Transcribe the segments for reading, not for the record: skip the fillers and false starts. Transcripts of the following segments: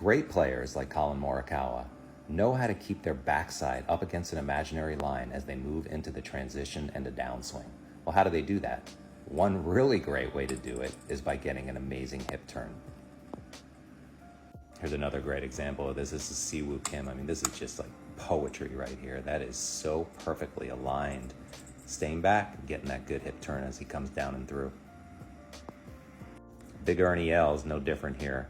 Great players like Colin Morikawa know how to keep their backside up against an imaginary line as they move into the transition and the downswing. Well, how do they do that? One really great way to do it is by getting an amazing hip turn. Here's another great example of this. This is Siwoo Kim. I mean, this is just like poetry right here. That is so perfectly aligned. Staying back and getting that good hip turn as he comes down and through. Big Ernie Els is no different here.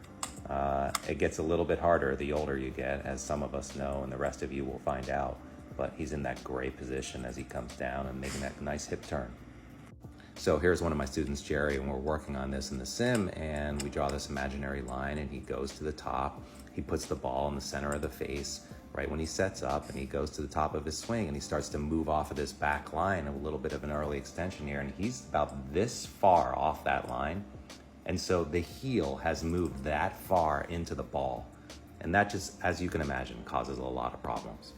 It gets a little bit harder the older you get, as some of us know, and the rest of you will find out. But he's in that great position as he comes down and making that nice hip turn. So here's one of my students, Jerry, and we're working on this in the sim, and we draw this imaginary line, and he goes to the top. He puts the ball in the center of the face right when he sets up, and he goes to the top of his swing, and he starts to move off of this back line, a little bit of an early extension here, and he's about this far off that line. And so the heel has moved that far into the ball. And that just, as you can imagine, causes a lot of problems.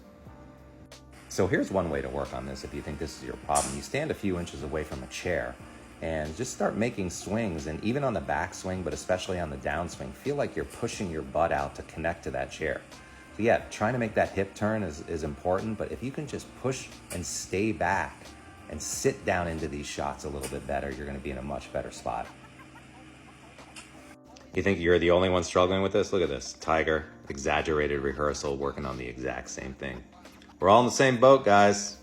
So here's one way to work on this if you think this is your problem. You stand a few inches away from a chair and just start making swings, and even on the backswing, but especially on the downswing, feel like you're pushing your butt out to connect to that chair. So yeah, trying to make that hip turn is important, but if you can just push and stay back and sit down into these shots a little bit better, you're gonna be in a much better spot. You think you're the only one struggling with this? Look at this, Tiger, exaggerated rehearsal, working on the exact same thing. We're all in the same boat, guys.